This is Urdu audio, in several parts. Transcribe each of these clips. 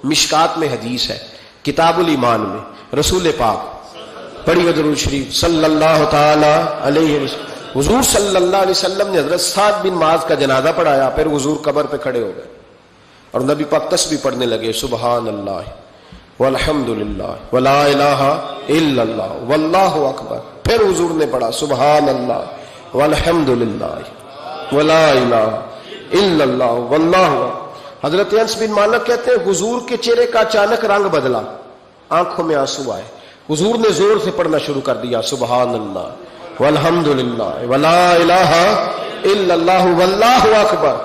مشکات میں حدیث ہے، کتاب الایمان میں رسول پاک پڑھیے درود شریف صلی اللہ تعالی علیہ وسلم. حضور صلی اللہ علیہ وسلم نے حضرت سعد بن معاذ کا جنازہ پڑھایا، پھر حضور قبر پہ کھڑے ہو گئے اور نبی پاک تسبیح پڑھنے لگے، سبحان اللہ والحمد للہ ولا الہ الا اللہ واللہ اکبر. پھر حضور نے پڑھا سبحان اللہ والحمد للہ ولا الہ الا اللہ واللہ. حضرت انس بن مالک کہتے ہیں حضور کے چہرے کا اچانک رنگ بدلا، آنکھوں میں آنسو آئے. حضور نے زور سے پڑھنا شروع کر دیا سبحان اللہ والحمد للہ ولا الہ الا اللہ واللہ اکبر.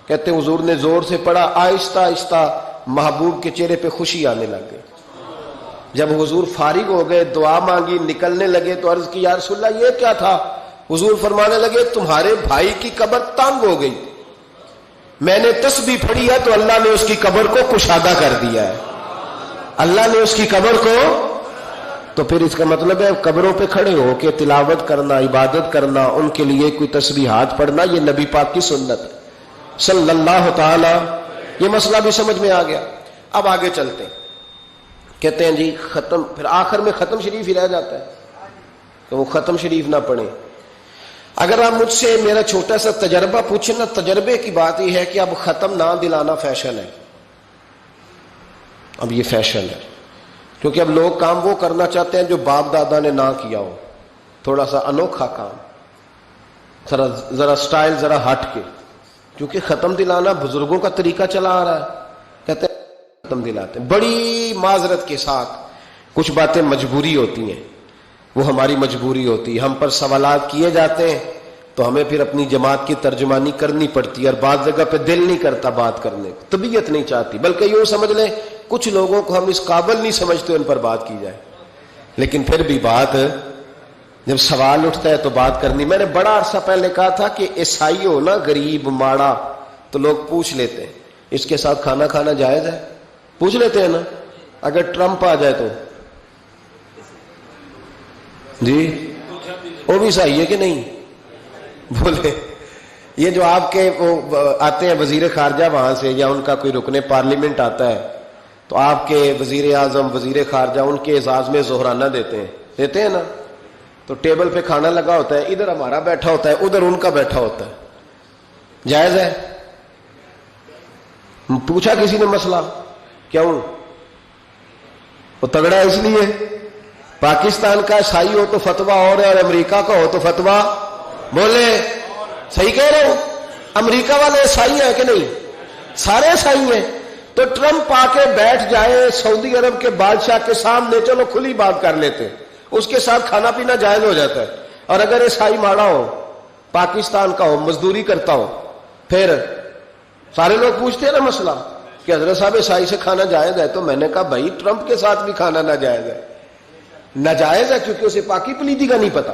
کہتے ہیں حضور نے زور سے پڑھا، آہستہ آہستہ محبوب کے چہرے پہ خوشی آنے لگ گئی. جب حضور فارغ ہو گئے، دعا مانگی، نکلنے لگے تو عرض کی یا رسول اللہ یہ کیا تھا؟ حضور فرمانے لگے تمہارے بھائی کی قبر تنگ ہو گئی، میں نے تسبیح پڑھی ہے تو اللہ نے اس کی قبر کو کشادہ کر دیا ہے، اللہ نے اس کی قبر کو. تو پھر اس کا مطلب ہے قبروں پہ کھڑے ہو کے تلاوت کرنا، عبادت کرنا، ان کے لیے کوئی تسبیحات پڑھنا، یہ نبی پاک کی سنت ہے صلی اللہ تعالی. یہ مسئلہ بھی سمجھ میں آ گیا. اب آگے چلتے ہیں. کہتے ہیں جی ختم، پھر آخر میں ختم شریف ہی رہ جاتا ہے کہ وہ ختم شریف نہ پڑھیں. اگر آپ مجھ سے میرا چھوٹا سا تجربہ پوچھیں نا، تجربے کی بات یہ ہے کہ اب ختم نہ دلانا فیشن ہے. اب یہ فیشن ہے کیونکہ اب لوگ کام وہ کرنا چاہتے ہیں جو باپ دادا نے نہ کیا ہو، تھوڑا سا انوکھا کام، ذرا سٹائل ذرا ہٹ کے. کیونکہ ختم دلانا بزرگوں کا طریقہ چلا آ رہا ہے، کہتے ہیں ختم دلاتے ہیں. بڑی معذرت کے ساتھ کچھ باتیں مجبوری ہوتی ہیں، وہ ہماری مجبوری ہوتی ہے. ہم پر سوالات کیے جاتے ہیں تو ہمیں پھر اپنی جماعت کی ترجمانی کرنی پڑتی ہے، اور بعض جگہ پہ دل نہیں کرتا بات کرنے کو، طبیعت نہیں چاہتی، بلکہ یوں سمجھ لیں کچھ لوگوں کو ہم اس قابل نہیں سمجھتے ان پر بات کی جائے. لیکن پھر بھی بات جب سوال اٹھتا ہے تو بات کرنی. میں نے بڑا عرصہ پہلے کہا تھا کہ عیسائی ہو نا، غریب ماڑا، تو لوگ پوچھ لیتے ہیں اس کے ساتھ کھانا کھانا جائز ہے، پوچھ لیتے ہیں نا. اگر ٹرمپ آ جائے تو جی وہ بھی صحیح ہے کہ نہیں؟ بولے یہ جو آپ کے وہ آتے ہیں وزیر خارجہ وہاں سے، یا ان کا کوئی رکن پارلیمنٹ آتا ہے تو آپ کے وزیر اعظم وزیر خارجہ ان کے اعزاز میں ظہرانہ دیتے ہیں نا. تو ٹیبل پہ کھانا لگا ہوتا ہے، ادھر ہمارا بیٹھا ہوتا ہے، ادھر ان کا بیٹھا ہوتا ہے. جائز ہے؟ پوچھا کسی نے مسئلہ؟ کیوں؟ وہ تگڑا ہے اس لیے. پاکستان کا عیسائی ہو تو فتویٰ اور ہے، اور امریکہ کا ہو تو فتویٰ. بولے صحیح کہہ رہے ہو؟ امریکہ والے عیسائی ہیں کہ نہیں؟ سارے عیسائی ہیں. تو ٹرمپ آ کے بیٹھ جائے سعودی عرب کے بادشاہ کے سامنے، چلو کھلی بات کر لیتے، اس کے ساتھ کھانا پینا جائز ہو جاتا ہے. اور اگر عیسائی ماڑا ہو، پاکستان کا ہو، مزدوری کرتا ہو، پھر سارے لوگ پوچھتے ہیں نا مسئلہ کہ حضرت صاحب عیسائی سے کھانا جائز ہے. تو میں نے کہا بھائی ٹرمپ کے ساتھ بھی کھانا ناجائز ہے. ناجائز ہے کیونکہ اسے پاکی پلیتی کا نہیں پتا.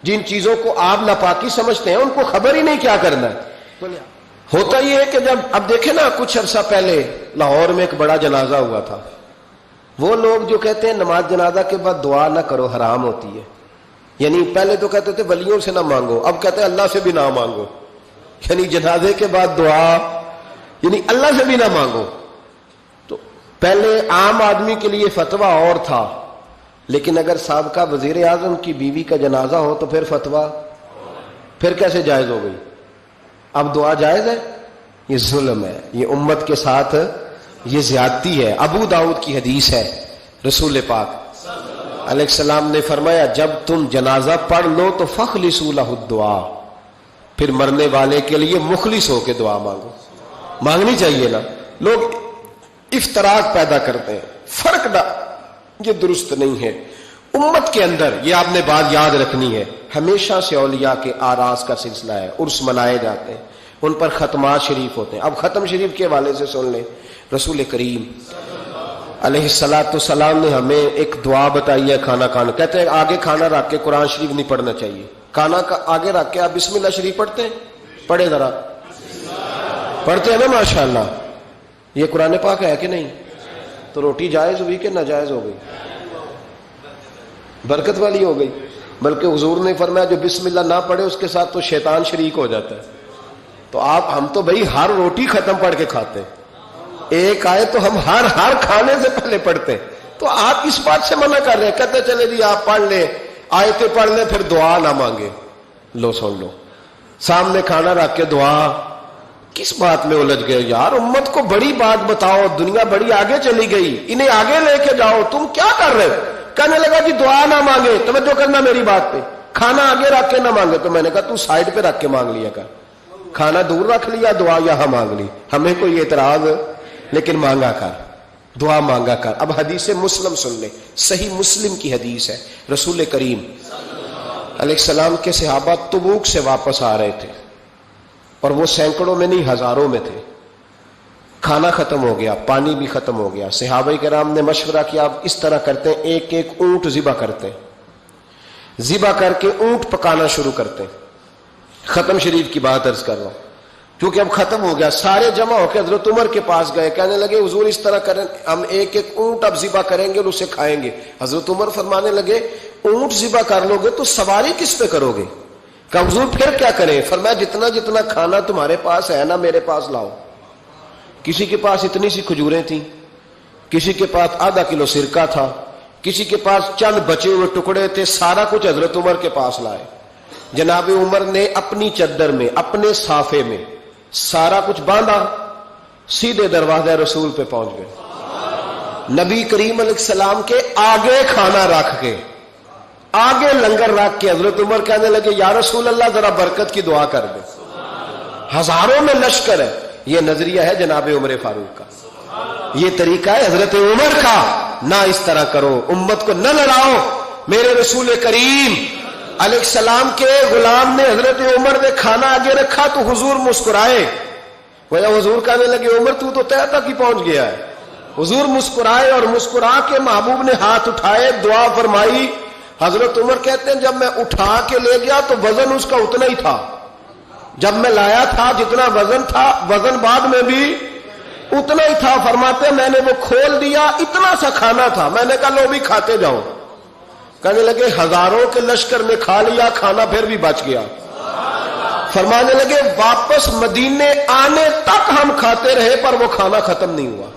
جن چیزوں کو آپ ناپاکی سمجھتے ہیں ان کو خبر ہی نہیں کیا کرنا ہے. ہوتا یہ ہے کہ جب اب دیکھیں نا، کچھ عرصہ پہلے لاہور میں ایک بڑا جنازہ ہوا تھا. وہ لوگ جو کہتے ہیں نماز جنازہ کے بعد دعا نہ کرو، حرام ہوتی ہے. یعنی پہلے تو کہتے تھے ولیوں سے نہ مانگو، اب کہتے ہیں اللہ سے بھی نہ مانگو. یعنی جنازے کے بعد دعا یعنی اللہ سے بھی نہ مانگو. تو پہلے عام آدمی کے لیے فتویٰ اور تھا، لیکن اگر سابقہ وزیر اعظم کی بیوی کا جنازہ ہو تو پھر فتویٰ پھر کیسے جائز ہو گئی؟ اب دعا جائز ہے؟ یہ ظلم ہے، یہ امت کے ساتھ یہ زیادتی ہے. ابو داؤد کی حدیث ہے، رسول پاک علیہ السلام نے فرمایا جب تم جنازہ پڑھ لو تو فخلصوا لہ الدعاء، پھر مرنے والے کے لیے مخلص ہو کے دعا مانگو. مانگنی چاہیے نا. لوگ افتراق پیدا کرتے ہیں، فرق نہ، یہ درست نہیں ہے. امت کے اندر یہ آپ نے بات یاد رکھنی ہے، ہمیشہ سے اولیاء کے آراس کا سلسلہ ہے، عرس منائے جاتے ہیں، ان پر ختمات شریف ہوتے ہیں. اب ختم شریف کے حوالے سے سن لیں. رسول کریم علیہ الصلوۃ والسلام نے ہمیں ایک دعا بتائی ہے کھانا کھانا. کہتے ہیں آگے کھانا رکھ کے قرآن شریف نہیں پڑھنا چاہیے. کھانا کا آگے رکھ کے آپ بسم اللہ شریف پڑھتے ہیں؟ پڑھے ذرا، پڑھتے ہیں نا ماشاءاللہ. یہ قرآن پاک ہے کہ نہیں؟ تو روٹی جائز ہوئی کہ ناجائز ہو گئی؟ برکت والی ہو گئی. بلکہ حضور نے فرمایا جو بسم اللہ نہ پڑھے اس کے ساتھ تو شیطان شریک ہو جاتا ہے. تو ہم تو بھائی ہر روٹی ختم پڑھ کے کھاتے ہیں. ایک آئے تو ہم ہر کھانے سے پہلے پڑھتے ہیں. تو آپ اس بات سے منع کر رہے ہیں, کہتے چلے جی آپ پڑھ لیں, آیتیں پڑھ لیں, پھر دعا نہ مانگے. لو سن لو, سامنے کھانا رکھ کے دعا. کس بات میں الجھ گئے یار؟ امت کو بڑی بات بتاؤ, دنیا بڑی آگے چلی گئی, انہیں آگے لے کے جاؤ, تم کیا کر رہے ہو؟ کہنے لگا جی دعا نہ مانگے, توجہ کرنا میری بات پہ, کھانا آگے رکھ کے نہ مانگے. تو میں نے کہا تو سائڈ پہ رکھ کے مانگ لیا کر, کھانا دور رکھ لیا, دعا یہاں مانگ لی. ہمیں کوئی اعتراض, لیکن مانگا کر, دعا مانگا کر. اب حدیث مسلم سن لیں, صحیح مسلم کی حدیث ہے. رسول کریم علیہ السلام کے صحابہ تبوک سے واپس آ رہے تھے, اور وہ سینکڑوں میں نہیں ہزاروں میں تھے. کھانا ختم ہو گیا, پانی بھی ختم ہو گیا. صحابہ کرام نے مشورہ کیا, اب اس طرح کرتے ہیں, ایک ایک اونٹ ذبح کرتے ہیں, ذبح کر کے اونٹ پکانا شروع کرتے ہیں. ختم شریف کی بات عرض کر رہا ہوں, کیونکہ اب ختم ہو گیا. سارے جمع ہو کے حضرت عمر کے پاس گئے, کہنے لگے حضور اس طرح کریں, ہم ایک ایک اونٹ اب ذبح کریں گے اور اسے کھائیں گے. حضرت عمر فرمانے لگے اونٹ ذبح کر لو گے تو سواری کس پہ کرو گے؟ کہ حضور پھر کیا کریں؟ فرمایا جتنا جتنا کھانا تمہارے پاس ہے نا میرے پاس لاؤ. کسی کے پاس اتنی سی کھجوریں تھیں, کسی کے پاس آدھا کلو سرکہ تھا, کسی کے پاس چند بچے ہوئے ٹکڑے تھے, سارا کچھ حضرت عمر کے پاس لائے. جناب عمر نے اپنی چادر میں, اپنے صافے میں سارا کچھ باندھا, سیدھے دروازہ رسول پہ پہنچ گئے. نبی کریم علیہ السلام کے آگے کھانا رکھ کے, آگے لنگر رکھ کے حضرت عمر کہنے لگے یا رسول اللہ ذرا برکت کی دعا کر دے. ہزاروں میں لشکر ہے. یہ نظریہ ہے جناب عمر فاروق کا, یہ طریقہ ہے حضرت عمر کا. نہ اس طرح کرو, امت کو نہ لڑاؤ. میرے رسول کریم علیہ السلام کے غلام نے, حضرت عمر نے کھانا آگے رکھا تو حضور مسکرائے. وہ حضور کہنے لگے عمر تو طے تک ہی پہنچ گیا ہے. حضور مسکرائے, اور مسکرا کے محبوب نے ہاتھ اٹھائے, دعا فرمائی. حضرت عمر کہتے ہیں جب میں اٹھا کے لے گیا تو وزن اس کا اتنا ہی تھا, جب میں لایا تھا جتنا وزن تھا, وزن بعد میں بھی اتنا ہی تھا. فرماتے ہیں میں نے وہ کھول دیا, اتنا سا کھانا تھا, میں نے کہا لو بھی کھاتے جاؤ. کہنے لگے ہزاروں کے لشکر نے کھا لیا, کھانا پھر بھی بچ گیا. فرمانے لگے واپس مدینے آنے تک ہم کھاتے رہے پر وہ کھانا ختم نہیں ہوا.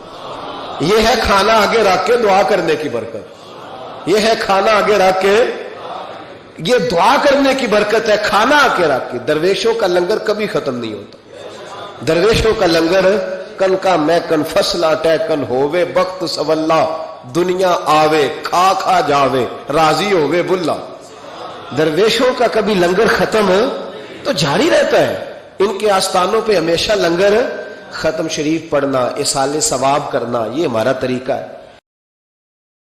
یہ ہے کھانا آگے رکھ کے دعا کرنے کی برکت. یہ ہے کھانا آگے رکھ کے, یہ دعا کرنے کی برکت ہے. کھانا آگے رکھ کے. درویشوں کا لنگر کبھی ختم نہیں ہوتا. درویشوں کا لنگر کن کا میں کن فصلہ ٹے کن ہووے بخت سولا, دنیا آوے کھا کھا جاوے راضی ہووے بلا. درویشوں کا کبھی لنگر ختم تو جاری رہتا ہے. ان کے آستانوں پہ ہمیشہ لنگر, ختم شریف پڑھنا, اصالے ثواب کرنا, یہ ہمارا طریقہ ہے.